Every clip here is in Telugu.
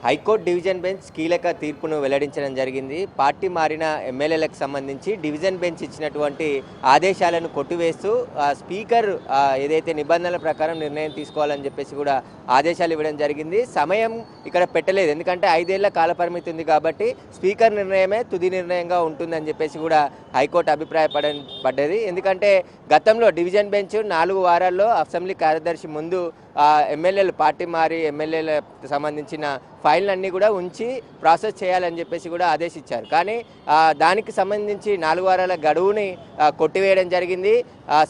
హైకోర్టు డివిజన్ బెంచ్ కీలక తీర్పును వెల్లడించడం జరిగింది. పార్టీ మారిన ఎమ్మెల్యేలకు సంబంధించి డివిజన్ బెంచ్ ఇచ్చినటువంటి ఆదేశాలను కొట్టివేస్తూ స్పీకర్ ఏదైతే నిబంధనల ప్రకారం నిర్ణయం తీసుకోవాలని చెప్పేసి కూడా ఆదేశాలు ఇవ్వడం జరిగింది. సమయం ఇక్కడ పెట్టలేదు, ఎందుకంటే 5 ఏళ్ల కాలపరిమితి ఉంది కాబట్టి స్పీకర్ నిర్ణయమే తుది నిర్ణయంగా ఉంటుందని చెప్పేసి కూడా హైకోర్టు అభిప్రాయపడ్డది. ఎందుకంటే గతంలో డివిజన్ బెంచ్ 4 వారాల్లో అసెంబ్లీ కార్యదర్శి ముందు ఎమ్మెల్యేలు పార్టీ మారి ఎమ్మెల్యేలకు సంబంధించిన ఫైళ్ళన్నీ కూడా ఉంచి ప్రాసెస్ చేయాలని చెప్పేసి కూడా ఆదేశించారు. కానీ దానికి సంబంధించి 4 వారాల గడువుని కొట్టివేయడం జరిగింది.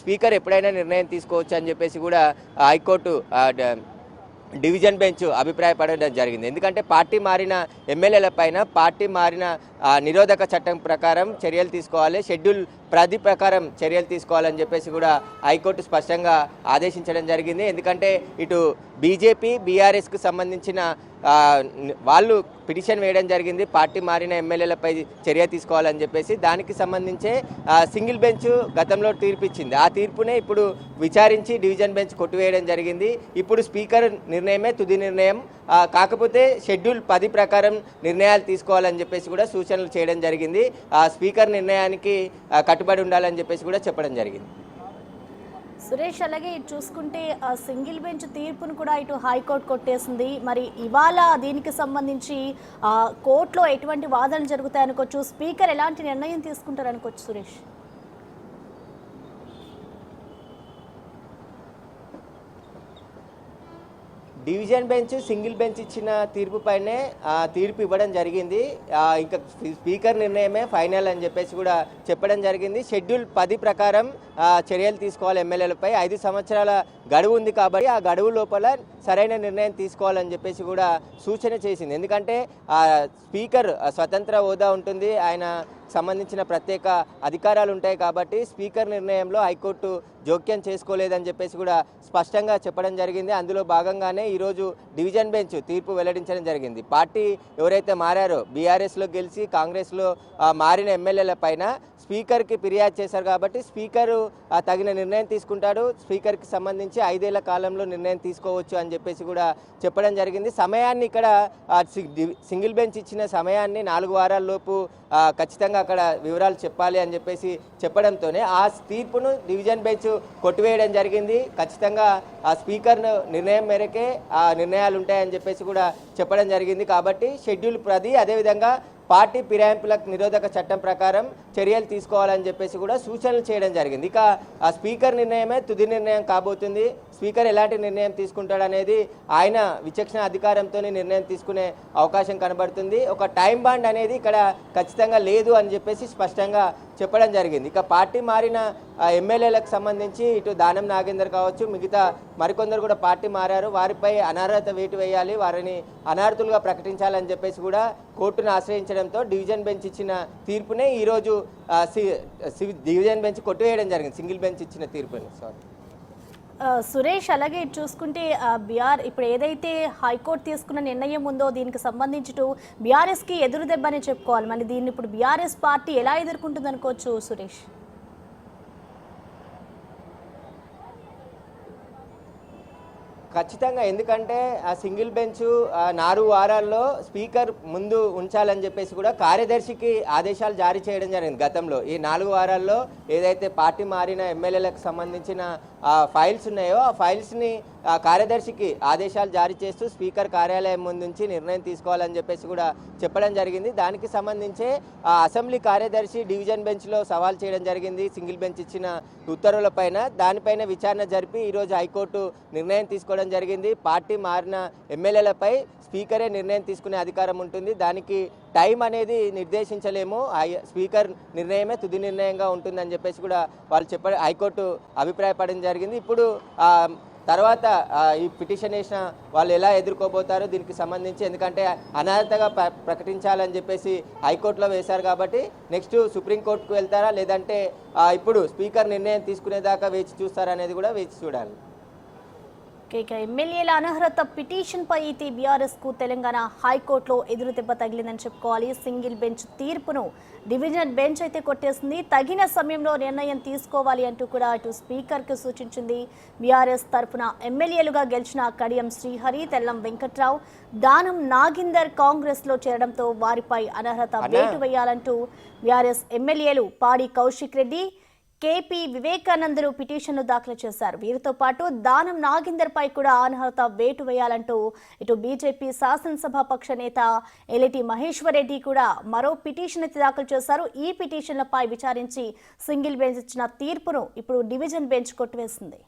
స్పీకర్ ఎప్పుడైనా నిర్ణయం తీసుకోవచ్చు అని చెప్పేసి కూడా హైకోర్టు డివిజన్ బెంచ్ అభిప్రాయపడడం జరిగింది. ఎందుకంటే పార్టీ మారిన ఎమ్మెల్యేల పైన పార్టీ మారిన నిరోధక చట్టం ప్రకారం చర్యలు తీసుకోవాలి, షెడ్యూల్ 10 ప్రకారం చర్యలు తీసుకోవాలని చెప్పేసి కూడా హైకోర్టు స్పష్టంగా ఆదేశించడం జరిగింది. ఎందుకంటే ఇటు బీజేపీ బీఆర్ఎస్కు సంబంధించిన వాళ్ళు పిటిషన్ వేయడం జరిగింది పార్టీ మారిన ఎమ్మెల్యేలపై చర్య తీసుకోవాలని చెప్పేసి. దానికి సంబంధించే సింగిల్ బెంచ్ గతంలో తీర్పు ఇచ్చింది. ఆ తీర్పునే ఇప్పుడు విచారించి డివిజన్ బెంచ్ కొట్టివేయడం జరిగింది. ఇప్పుడు స్పీకర్ నిర్ణయమే తుది నిర్ణయం, కాకపోతే షెడ్యూల్ 10 ప్రకారం నిర్ణయాలు తీసుకోవాలని చెప్పేసి కూడా సూచనలు చేయడం జరిగింది. స్పీకర్ నిర్ణయానికి కట్టుబడి ఉండాలని చెప్పేసి కూడా చెప్పడం జరిగింది. సురేష్, అలాగే చూసుకుంటే సింగిల్ బెంచ్ తీర్పును కూడా ఇటు హైకోర్టు కొట్టేసింది. మరి ఇవాళ దీనికి సంబంధించి కోర్టులో ఎటువంటి వాదనలు జరుగుతాయనుకోవచ్చు, స్పీకర్ ఎలాంటి నిర్ణయం తీసుకుంటారు అనుకోవచ్చు Suresh? Division bench single bench ఇచ్చిన తీర్పు పైనే తీర్పు ఇవ్వడం జరిగింది. ఇంకా స్పీకర్ నిర్ణయమే ఫైనల్ అని చెప్పేసి కూడా చెప్పడం జరిగింది. షెడ్యూల్ 10 ప్రకారం చర్యలు తీసుకోవాలి ఎమ్మెల్యేలపై. 5 సంవత్సరాల గడువు ఉంది కాబట్టి ఆ గడువు లోపల సరైన నిర్ణయం తీసుకోవాలని చెప్పేసి కూడా సూచన చేసింది. ఎందుకంటే స్పీకర్ స్వతంత్ర హోదా ఉంటుంది, ఆయన సంబంధించిన ప్రత్యేక అధికారాలు ఉంటాయి కాబట్టి స్పీకర్ నిర్ణయంలో హైకోర్టు జోక్యం చేసుకోలేదని చెప్పేసి కూడా స్పష్టంగా చెప్పడం జరిగింది. అందులో భాగంగానే ఈరోజు డివిజన్ బెంచ్ తీర్పు వెల్లడించడం జరిగింది. పార్టీ ఎవరైతే మారారో బీఆర్ఎస్లో గెలిచి కాంగ్రెస్లో మారిన ఎమ్మెల్యేల పైన స్పీకర్కి ఫిర్యాదు చేశారు కాబట్టి స్పీకరు తగిన నిర్ణయం తీసుకుంటాడు. స్పీకర్కి సంబంధించి 5 ఏళ్ల కాలంలో నిర్ణయం తీసుకోవచ్చు అని చెప్పేసి కూడా చెప్పడం జరిగింది. సమయాన్ని ఇక్కడ సింగిల్ బెంచ్ ఇచ్చిన సమయాన్ని 4 వారాల్లోపు ఖచ్చితంగా అక్కడ వివరాలు చెప్పాలి అని చెప్పేసి చెప్పడంతోనే ఆ తీర్పును డివిజన్ బెంచ్ కొట్టివేయడం జరిగింది. ఖచ్చితంగా ఆ స్పీకర్ నిర్ణయం మేరకే ఆ నిర్ణయాలు ఉంటాయని చెప్పేసి కూడా చెప్పడం జరిగింది. కాబట్టి షెడ్యూల్ 10 అదేవిధంగా పార్టీ ఫిరాయింపులకు నిరోధక చట్టం ప్రకారం చర్యలు తీసుకోవాలని చెప్పేసి కూడా సూచనలు చేయడం జరిగింది. ఇక ఆ స్పీకర్ నిర్ణయమే తుది నిర్ణయం కాబోతుంది. స్పీకర్ ఎలాంటి నిర్ణయం తీసుకుంటాడనేది ఆయన విచక్షణ అధికారంతోనే నిర్ణయం తీసుకునే అవకాశం కనబడుతుంది. ఒక టైం బాండ్ అనేది ఇక్కడ ఖచ్చితంగా లేదు అని చెప్పేసి స్పష్టంగా చెప్పడం జరిగింది. ఇక పార్టీ మారిన ఎమ్మెల్యేలకు సంబంధించి ఇటు దానం నాగేందర్ కావచ్చు, మిగతా మరికొందరు కూడా పార్టీ మారారు, వారిపై అనర్హత వేటు వేయాలి, వారిని అనర్హులుగా ప్రకటించాలని చెప్పేసి కూడా కోర్టును ఆశ్రయించడంతో డివిజన్ బెంచ్ ఇచ్చిన తీర్పునే ఈరోజు డివిజన్ బెంచ్ కొట్టివేయడం జరిగింది, సింగిల్ బెంచ్ ఇచ్చిన తీర్పుని. సురేష్, అలాగే చూసుకుంటే ఇప్పుడు ఏదైతే హైకోర్టు తీసుకున్న నిర్ణయం ఉందో దీనికి సంబంధించి బీఆర్ఎస్కి ఎదురు దెబ్బనే చెప్పుకోవాలి. మరి దీన్ని ఇప్పుడు బీఆర్ఎస్ పార్టీ ఎలా ఎదుర్కొంటుంది అనుకోవచ్చు సురేష్? ఖచ్చితంగా, ఎందుకంటే ఆ సింగిల్ బెంచ్ 4 వారాల్లో స్పీకర్ ముందు ఉంచాలని చెప్పేసి కూడా కార్యదర్శికి ఆదేశాలు జారీ చేయడం జరిగింది. గతంలో ఈ 4 వారాల్లో ఏదైతే పార్టీ మారిన ఎమ్మెల్యేలకు సంబంధించిన ఫైల్స్ ఉన్నాయో ఆ ఫైల్స్ని కార్యదర్శికి ఆదేశాలు జారీ చేస్తూ స్పీకర్ కార్యాలయం ముందుంచి నిర్ణయం తీసుకోవాలని చెప్పేసి కూడా చెప్పడం జరిగింది. దానికి సంబంధించే అసెంబ్లీ కార్యదర్శి డివిజన్ బెంచ్లో సవాల్ చేయడం జరిగింది సింగిల్ బెంచ్ ఇచ్చిన ఉత్తర్వులపైన. దానిపైన విచారణ జరిపి ఈరోజు హైకోర్టు నిర్ణయం తీసుకోవడం జరిగింది. పార్టీ మారిన ఎమ్మెల్యేలపై స్పీకరే నిర్ణయం తీసుకునే అధికారం ఉంటుంది, దానికి టైం అనేది నిర్దేశించలేము, స్పీకర్ నిర్ణయమే తుది నిర్ణయంగా ఉంటుందని చెప్పేసి కూడా వాళ్ళు హైకోర్టు అభిప్రాయపడడం జరిగింది. ఇప్పుడు తర్వాత ఈ పిటిషన్ వేసిన వాళ్ళు ఎలా ఎదుర్కోబోతారో దీనికి సంబంధించి, ఎందుకంటే అనర్హతగా ప్రకటించాలని చెప్పేసి హైకోర్టులో వేశారు కాబట్టి నెక్స్ట్ సుప్రీంకోర్టుకు వెళ్తారా లేదంటే ఇప్పుడు స్పీకర్ నిర్ణయం తీసుకునేదాకా వేచి చూస్తారా అనేది కూడా వేచి చూడాలి. ఇక ఎమ్మెల్యేల అనర్హత పిటిషన్ పై అయితే బీఆర్ఎస్ కు తెలంగాణ హైకోర్టులో ఎదురు దెబ్బ తగిలిందని చెప్పుకోవాలి. సింగిల్ బెంచ్ తీర్పును డివిజన్ బెంచ్ అయితే కొట్టేసింది. తగిన సమయంలో నిర్ణయం తీసుకోవాలి అంటూ కూడా అటు స్పీకర్ కు సూచించింది. బీఆర్ఎస్ తరఫున ఎమ్మెల్యేలుగా గెలిచిన కడియం శ్రీహరి, తెల్లం వెంకట్రావు, దానం నాగిందర్ కాంగ్రెస్ లో చేరడంతో వారిపై అనర్హత వేటు వేయాలంటూ బీఆర్ఎస్ ఎమ్మెల్యేలు పాడి కౌశిక్ రెడ్డి, కేపీ వివేకానందలు పిటిషన్ను దాఖలు చేశారు. వీరితో పాటు దానం నాగిందర్ పై కూడా అనర్హత వేటు వేయాలంటూ ఇటు బీజేపీ శాసనసభాపక్ష నేత ఎలిటి మహేశ్వర్ రెడ్డి కూడా మరో పిటిషన్ దాఖలు చేశారు. ఈ పిటిషన్లపై విచారించి సింగిల్ బెంచ్ ఇచ్చిన తీర్పును ఇప్పుడు డివిజన్ బెంచ్ కొట్టివేసింది.